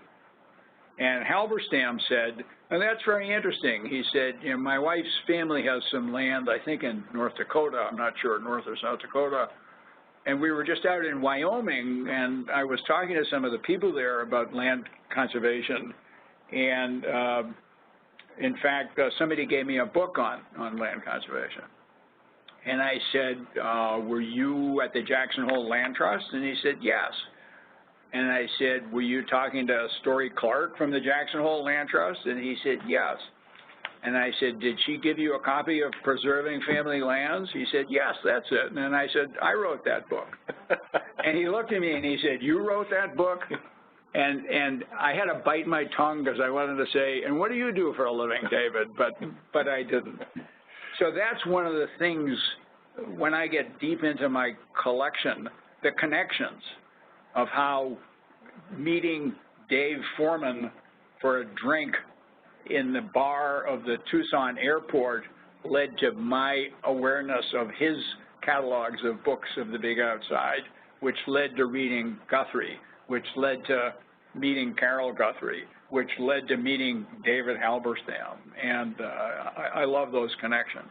And Halberstam said, and that's very interesting. He said, you know, my wife's family has some land, I think in North Dakota. I'm not sure, North or South Dakota. And we were just out in Wyoming, and I was talking to some of the people there about land conservation. And in fact, somebody gave me a book on land conservation. And I said, were you at the Jackson Hole Land Trust? And he said, yes. And I said, were you talking to Story Clark from the Jackson Hole Land Trust? And he said, yes. And I said, did she give you a copy of Preserving Family Lands? He said, yes, that's it. And then I said, I wrote that book. And he looked at me and he said, you wrote that book? And I had to bite my tongue because I wanted to say, and what do you do for a living, David? But I didn't. So that's one of the things, when I get deep into my collection, the connections of how meeting Dave Foreman for a drink in the bar of the Tucson airport led to my awareness of his catalogs of books of the big outside, which led to reading Guthrie, which led to meeting Carol Guthrie, which led to meeting David Halberstam, and I love those connections.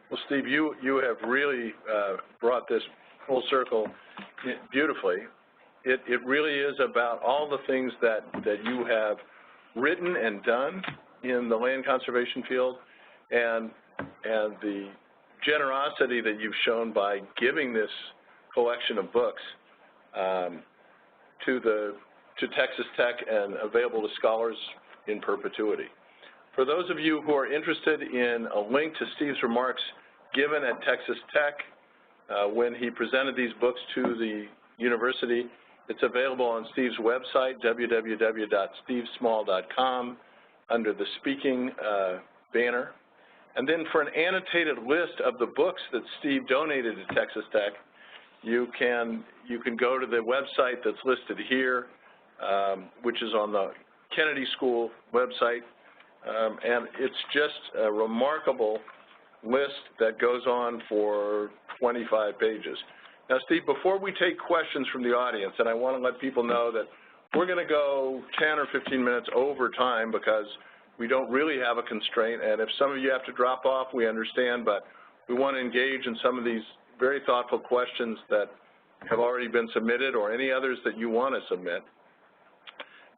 Well, Steve, you have really brought this full circle beautifully. It really is about all the things that you have written and done in the land conservation field, and the generosity that you've shown by giving this collection of books to Texas Tech and available to scholars in perpetuity. For those of you who are interested in a link to Steve's remarks given at Texas Tech when he presented these books to the university, it's available on Steve's website, www.stevesmall.com, under the speaking banner. And then for an annotated list of the books that Steve donated to Texas Tech, you can go to the website that's listed here, which is on the Kennedy School website, and it's just a remarkable list that goes on for 25 pages. Now, Steve, before we take questions from the audience, and I want to let people know that we're going to go 10 or 15 minutes over time because we don't really have a constraint, and if some of you have to drop off, we understand, but we want to engage in some of these very thoughtful questions that have already been submitted or any others that you want to submit.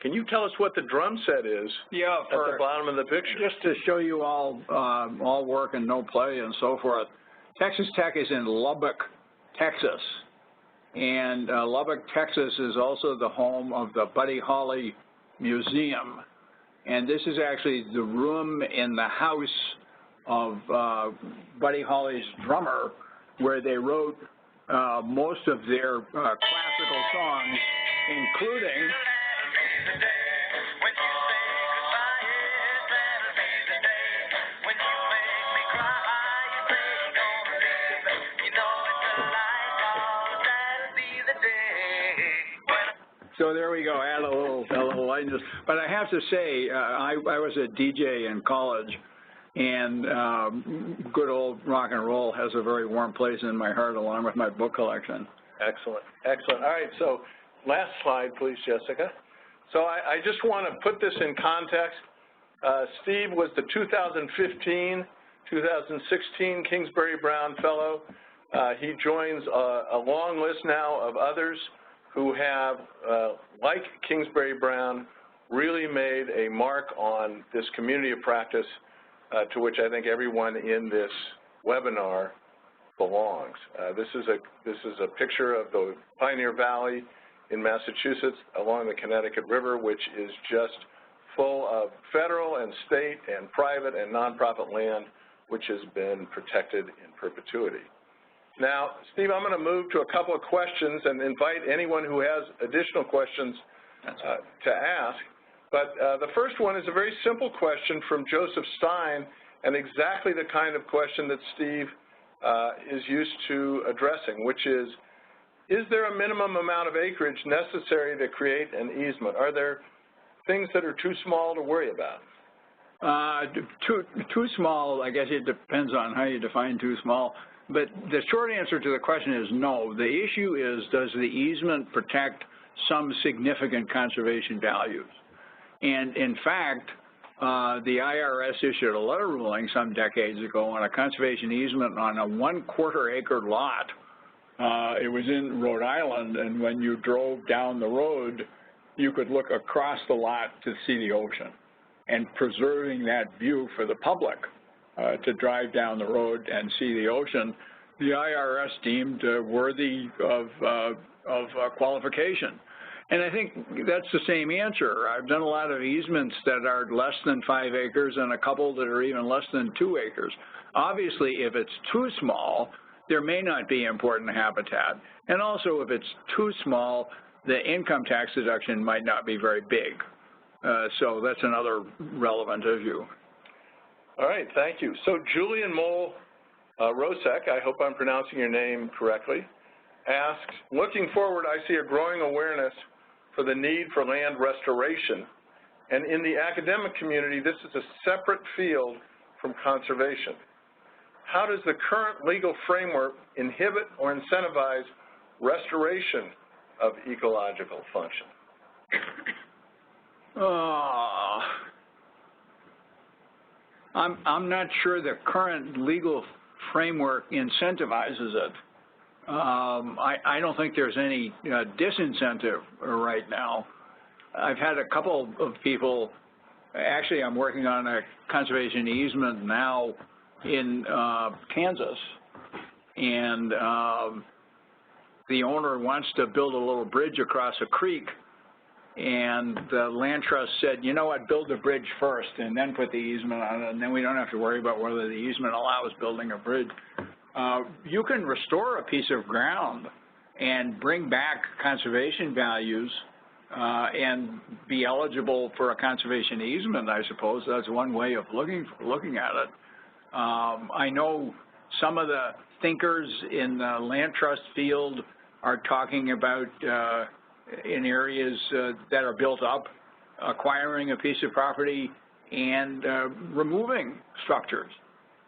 Can you tell us what the drum set is at the bottom of the picture? Just to show you all work and no play and so forth. Texas Tech is in Lubbock, Texas. And Lubbock, Texas is also the home of the Buddy Holly Museum. And this is actually the room in the house of Buddy Holly's drummer, where they wrote most of their classical songs, including So there we go, add a little lightness. But I have to say, I was a DJ in college, and good old rock and roll has a very warm place in my heart, along with my book collection. Excellent, excellent. All right, so last slide, please, Jessica. So I just want to put this in context. Steve was the 2015-2016 Kingsbury Brown Fellow. He joins a long list now of others who have, like Kingsbury Brown, really made a mark on this community of practice to which I think everyone in this webinar belongs. This is a picture of the Pioneer Valley in Massachusetts along the Connecticut River, which is just full of federal and state and private and nonprofit land, which has been protected in perpetuity. Now, Steve, I'm going to move to a couple of questions and invite anyone who has additional questions to ask. But the first one is a very simple question from Joseph Stein, and exactly the kind of question that Steve is used to addressing, which is there a minimum amount of acreage necessary to create an easement? Are there things that are too small to worry about? Too small, I guess it depends on how you define too small. But the short answer to the question is no. The issue is, does the easement protect some significant conservation values? And in fact, the IRS issued a letter ruling some decades ago on a conservation easement on a 1/4 acre lot. It was in Rhode Island, and when you drove down the road, you could look across the lot to see the ocean, and preserving that view for the public to drive down the road and see the ocean, the IRS deemed worthy of qualification. And I think that's the same answer. I've done a lot of easements that are less than 5 acres and a couple that are even less than 2 acres. Obviously, if it's too small, there may not be important habitat. And also, if it's too small, the income tax deduction might not be very big. So that's another relevant issue. All right, thank you. So Julian Mole Rosek, I hope I'm pronouncing your name correctly, asks, looking forward, I see a growing awareness for the need for land restoration. And in the academic community, this is a separate field from conservation. How does the current legal framework inhibit or incentivize restoration of ecological function? I'm not sure the current legal framework incentivizes it. I don't think there's any disincentive right now. I've had a couple of people, actually I'm working on a conservation easement now in Kansas, and the owner wants to build a little bridge across a creek, and the land trust said, you know what, build the bridge first and then put the easement on it, and then we don't have to worry about whether the easement allows building a bridge. You can restore a piece of ground and bring back conservation values and be eligible for a conservation easement, I suppose. That's one way of looking at it. I know some of the thinkers in the land trust field are talking about in areas that are built up, acquiring a piece of property and removing structures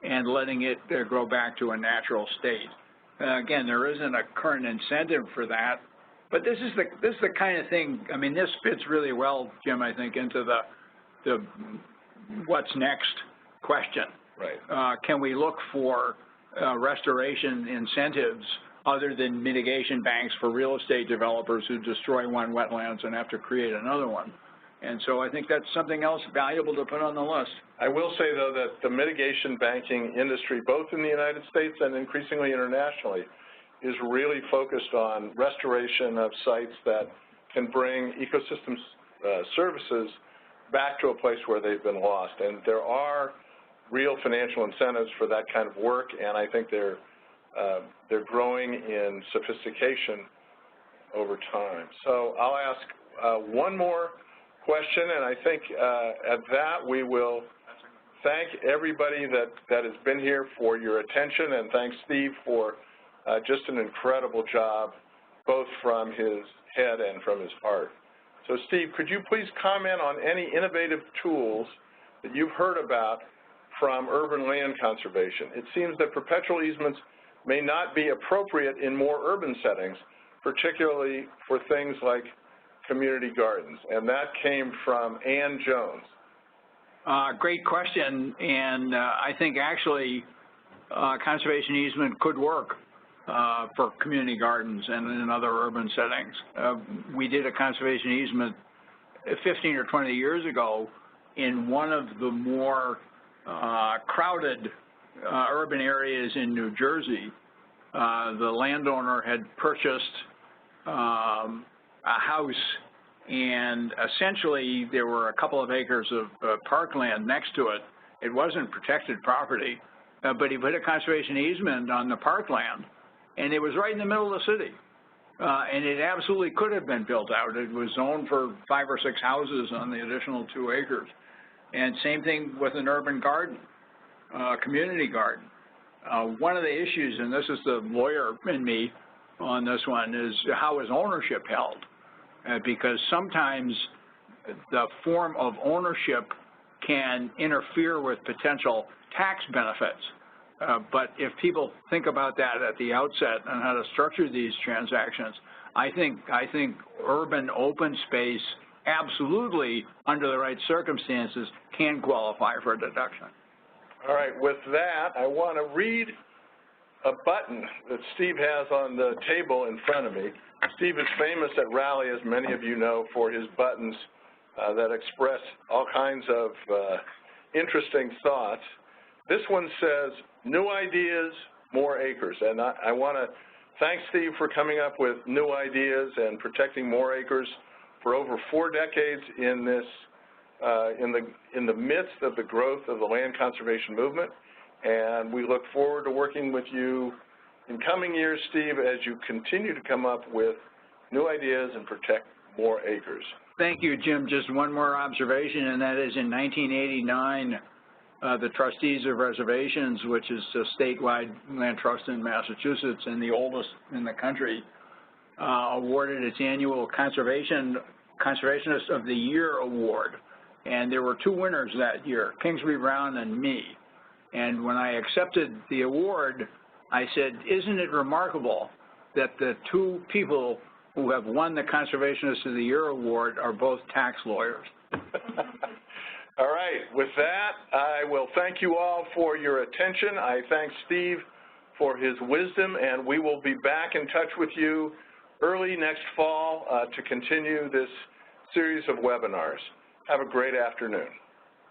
and letting it grow back to a natural state. Again, there isn't a current incentive for that, but this is the kind of thing. I mean, this fits really well, Jim, I think, into the what's next question. Right. Can we look for restoration incentives other than mitigation banks for real estate developers who destroy one wetlands and have to create another one? And so I think that's something else valuable to put on the list. I will say, though, that the mitigation banking industry, both in the United States and increasingly internationally, is really focused on restoration of sites that can bring ecosystem services back to a place where they've been lost. And there are real financial incentives for that kind of work, and I think they're growing in sophistication over time. So I'll ask one more question, and I think at that we will thank everybody that has been here for your attention, and thank Steve for just an incredible job, both from his head and from his heart. So Steve, could you please comment on any innovative tools that you've heard about from urban land conservation? It seems that perpetual easements may not be appropriate in more urban settings, particularly for things like community gardens, and that came from Ann Jones. Great question, and I think actually conservation easement could work for community gardens and in other urban settings. We did a conservation easement 15 or 20 years ago in one of the more crowded urban areas in New Jersey. The landowner had purchased a house, and essentially there were a couple of acres of parkland next to it. It wasn't protected property, but he put a conservation easement on the parkland, and it was right in the middle of the city. And it absolutely could have been built out. It was zoned for 5 or 6 houses on the additional 2 acres. And same thing with an urban garden, community garden. One of the issues, and this is the lawyer in me on this one, is how is ownership held? Because sometimes the form of ownership can interfere with potential tax benefits. But if people think about that at the outset and how to structure these transactions, I think urban open space absolutely, under the right circumstances, can qualify for a deduction. All right, with that, I want to read a button that Steve has on the table in front of me. Steve is famous at Raleigh, as many of you know, for his buttons that express all kinds of interesting thoughts. This one says, new ideas, more acres. And I want to thank Steve for coming up with new ideas and protecting more acres for over 4 decades in this, in the midst of the growth of the land conservation movement. And we look forward to working with you in coming years, Steve, as you continue to come up with new ideas and protect more acres. Thank you, Jim. Just one more observation, and that is in 1989, the Trustees of Reservations, which is a statewide land trust in Massachusetts and the oldest in the country, awarded its annual Conservationist of the Year award. And there were 2 winners that year, Kingsbury Brown and me. And when I accepted the award, I said, isn't it remarkable that the 2 people who have won the Conservationist of the Year award are both tax lawyers? All right, with that, I will thank you all for your attention. I thank Steve for his wisdom, and we will be back in touch with you early next fall to continue this series of webinars. Have a great afternoon.